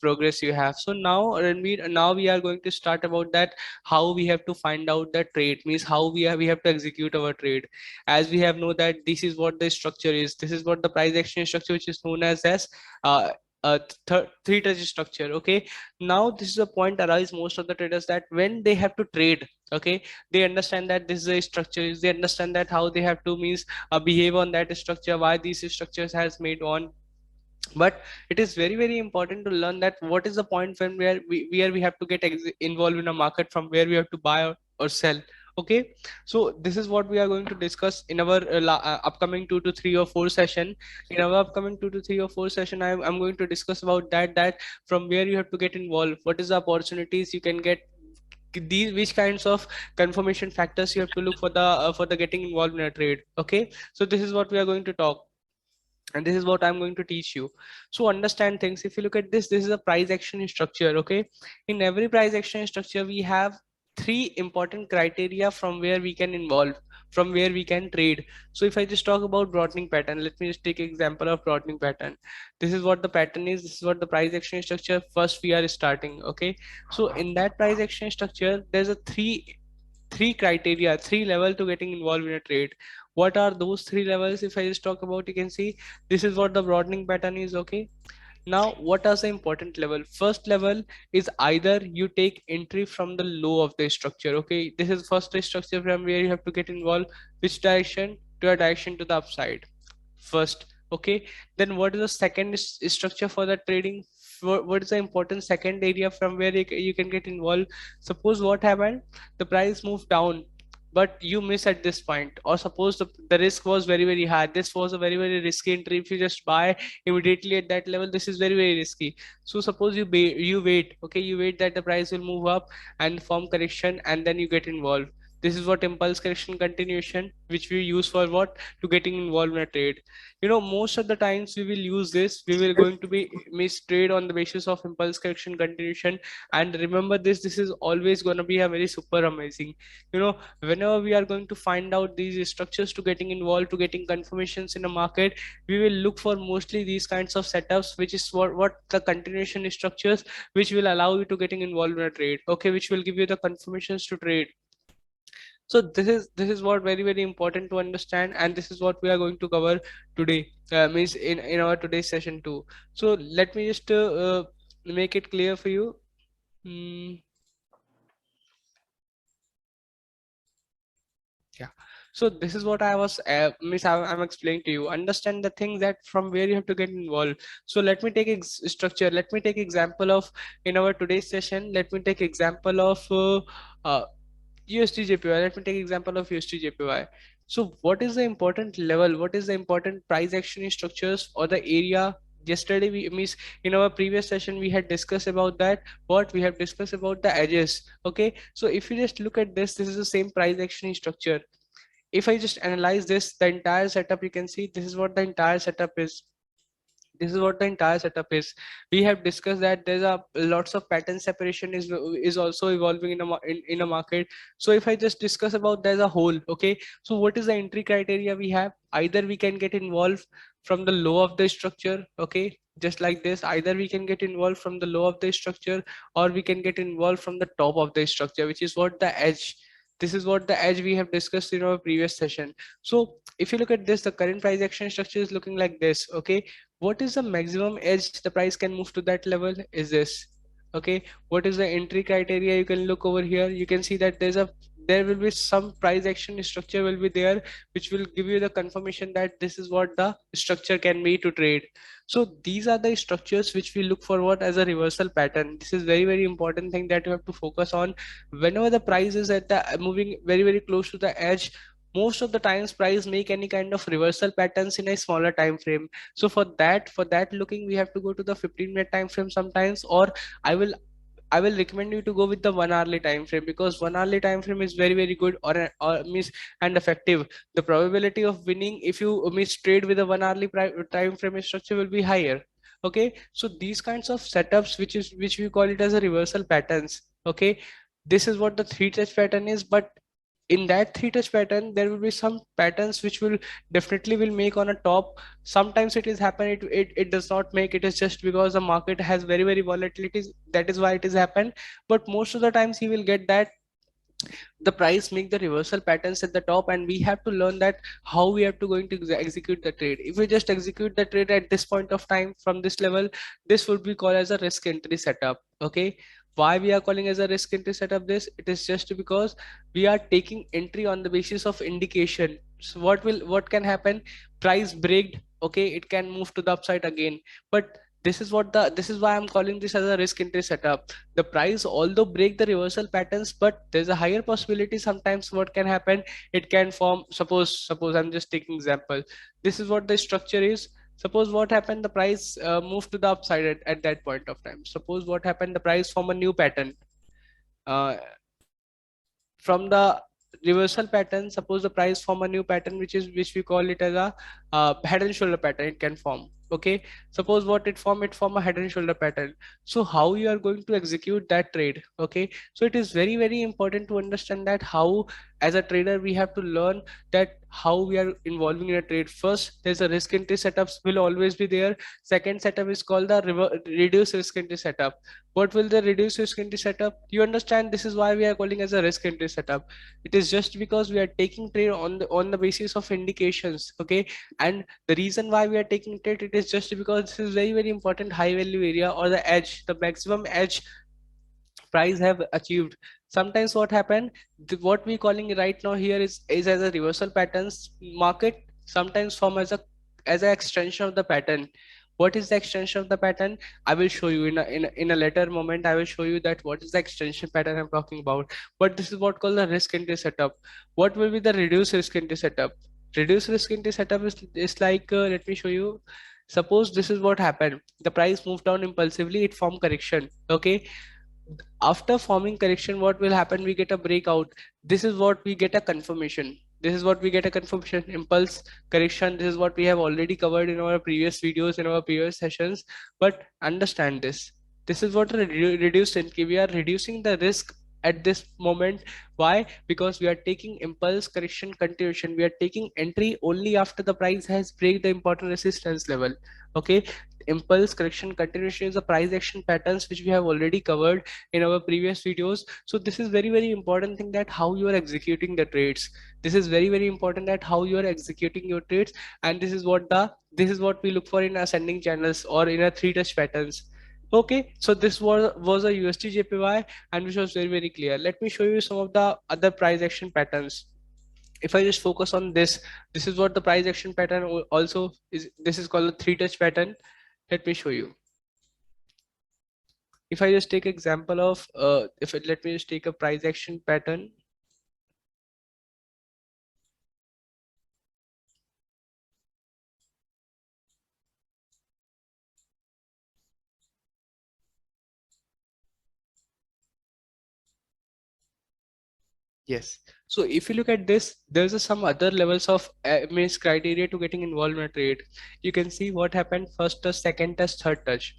progress you have. So now Ranveer, now we are going to start about that, how we have to find out the trade, means how we have to execute our trade. As we have know that this is what the structure is, this is what the price action structure, which is known as uh, three touch structure. Okay, now this is a point arise most of the traders, that when they have to trade, okay, they understand that this is a structure is, they understand that how they have to means behave on that structure, why these structures has made on. But it is very important to learn that what is the point when where we have to get involved in a market, from where we have to buy or sell. Okay, so this is what we are going to discuss in our upcoming 2 to 3 or 4 session. In our upcoming 2 to 3 or 4 session, I'm going to discuss about that from where you have to get involved, what is the opportunities you can get, these which kinds of confirmation factors you have to look for the getting involved in a trade. Okay, so this is what we are going to talk, and this is what I'm going to teach you. So understand things. If you look at this is a price action structure. Okay, in every price action structure we have three important criteria from where we can involve, from where we can trade. So if I just talk about broadening pattern, let me just take example of broadening pattern. This is what the pattern is, this is what the price action structure first we are starting. Okay, so in that price action structure there's a three criteria, three level to getting involved in a trade. What are those three levels? If I just talk about, you can see this is what the broadening pattern is. Okay, now what are the important level? First level is either you take entry from the low of the structure. Okay, this is first structure from where you have to get involved, which direction? To a direction to the upside first. Okay, then what is the second structure for the trading? What is the important second area from where you can get involved? Suppose what happened, the price moved down, but you miss at this point, or suppose the risk was very high, this was a very risky entry. If you just buy immediately at that level, this is very risky. So suppose you wait. Okay, you wait that the price will move up and form correction, and then you get involved. This is what impulse correction continuation, which we use for what? To getting involved in a trade. Most of the times we will use this, we will going to be miss trade on the basis of impulse correction continuation. And remember this is always going to be a very super amazing. Whenever we are going to find out these structures to getting involved, to getting confirmations in a market, we will look for mostly these kinds of setups, which is what the continuation structures, which will allow you to getting involved in a trade. Okay, which will give you the confirmations to trade. So this is what very important to understand, and this is what we are going to cover today, means in our today's session too. So let me just make it clear for you. mm, yeah, so this is what I was miss I'm explaining to you. Understand the thing that from where you have to get involved. So let me take structure, let me take example of, in our today's session, let me take example of USD JPY. Let me take example of USD JPY. So what is the important level? What is the important price action structures or the area? Yesterday we means in our previous session we had discussed about that. What we have discussed about the edges. Okay, so if you just look at this is the same price action structure. If I just analyze this, the entire setup, you can see this is what the entire setup is. This is what the entire setup is. We have discussed that there's a lots of pattern separation is also evolving in a market. So if I just discuss about, there's a whole. Okay, so what is the entry criteria we have? Either we can get involved from the low of the structure. Okay, just like this, either we can get involved from the low of the structure, or we can get involved from the top of the structure, which is what the edge. This is what the edge we have discussed in our previous session. So if you look at this, the current price action structure is looking like this. Okay, what is the maximum edge the price can move to that level is this. Okay, what is the entry criteria? You can look over here, you can see that there will be some price action structure will be there, which will give you the confirmation that this is what the structure can be to trade. So these are the structures which we look forward as a reversal pattern. This is very important thing that you have to focus on. Whenever the price is at the moving very close to the edge, most of the times price make any kind of reversal patterns in a smaller time frame. So for that looking, we have to go to the 15-minute time frame sometimes, or i will I will recommend you to go with the 1 hourly time frame, because 1 hourly time frame is very good, or means and effective. The probability of winning if you miss trade with a 1 hourly time frame structure will be higher. Okay, so these kinds of setups, which we call it as a reversal patterns. Okay, this is what the three touch pattern is. But in that three touch pattern there will be some patterns which will definitely will make on a top. Sometimes it is happen, it does not make, it is just because the market has very very volatilities, that is why it is happen. But most of the times you will get that the price make the reversal patterns at the top, and we have to learn that how we have to going to execute the trade. If we just execute the trade at this point of time from this level, this would be called as a risk entry setup. Okay, why we are calling as a risk entry setup this? It is just because we are taking entry on the basis of indication. So what can happen? Price breaked, okay, it can move to the upside again, but this is why I'm calling this as a risk entry setup. The price although break the reversal patterns, but there's a higher possibility sometimes what can happen, it can form, suppose I'm just taking example, this is what the structure is. Suppose what happened, the price moved to the upside at that point of time. Suppose what happened, the price form a new pattern uh, from the reversal pattern. Suppose the price form a new pattern which we call it as a head and shoulder pattern, it can form. Okay, suppose what it form a head and shoulder pattern. So how you are going to execute that trade? Okay, so it is very very important to understand that how as a trader we have to learn that how we are involving in a trade. First, there's a risk entry setups will always be there. Second setup is called the reduce risk entry setup. What will the reduce risk entry setup? You understand, this is why we are calling as a risk entry setup. It is just because we are taking trade on the basis of indications. Okay, and the reason why we are taking trade, it is just because this is very very important high value area, or the edge, the maximum edge price have achieved. Sometimes what happened, what we calling right now here is as a reversal patterns market, sometimes form as an extension of the pattern. What is the extension of the pattern? I will show you in a later moment. I will show you that what is the extension pattern I'm talking about. But this is what called the risk entry setup. What will be the reduced risk entry setup? Reduced risk entry setup is like let me show you. Suppose this is what happened, the price moved down impulsively, it formed correction. Okay, after forming correction, what will happen? We get a breakout. This is what we get a confirmation. This is what we get a confirmation. Impulse correction, this is what we have already covered in our previous videos, in our previous sessions. But understand this is what reduced entry, we are reducing the risk at this moment. Why? Because we are taking impulse correction continuation, we are taking entry only after the price has break the important resistance level. Okay, impulse correction continuation is a price action patterns which we have already covered in our previous videos. So this is very very important thing, that how you are executing the trades. This is very very important, that how you are executing your trades. And this is what we look for in ascending channels or in a three touch patterns. Okay, so this was a USD JPY, and which was very very clear. Let me show you some of the other price action patterns. If I just focus on this is what the price action pattern also is. This is called a three touch pattern. Let me show you. If I just take example of let me just take a price action pattern. Yes. So if you look at this, there's some other levels of means criteria to getting involved in a trade. You can see what happened: first touch, second touch, third touch.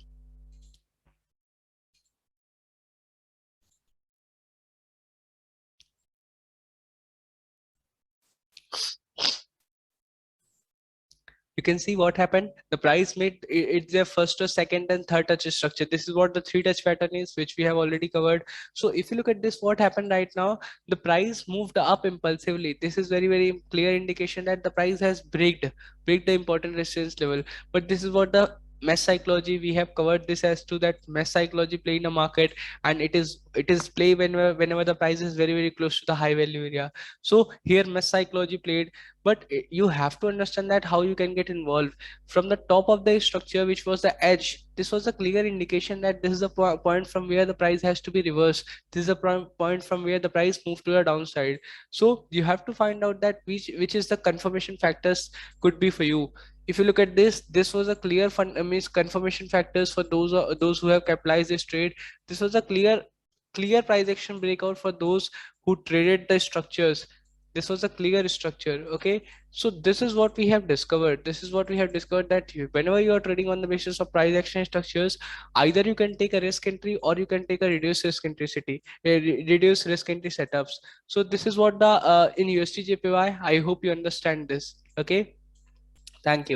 You can see what happened. The price made it's their first or second and third touch structure. This is what the three touch pattern is, which we have already covered. So if you look at this, what happened right now, the price moved up impulsively. This is very very clear indication that the price has break the important resistance level. But this is what the mesh psychology, we have covered this as to that mesh psychology play in the market. And it is play whenever the price is very very close to the high value area. So here mesh psychology played. But you have to understand that how you can get involved from the top of the structure, which was the edge. This was a clear indication that this is a point from where the price has to be reversed. This is a point from where the price moved to the downside. So you have to find out that which is the confirmation factors could be for you. If you look at this was a clear means confirmation factors for those who have capitalized this trade. This was a clear price action breakout for those who traded the structures. This was a clear structure. Okay, so this is what we have discovered. This is what we have discovered, that whenever you are trading on the basis of price action structures, either you can take a risk entry or you can take a reduced risk entry reduced risk entry setups. So this is what the in USD JPY. I hope you understand this. Okay, thank you.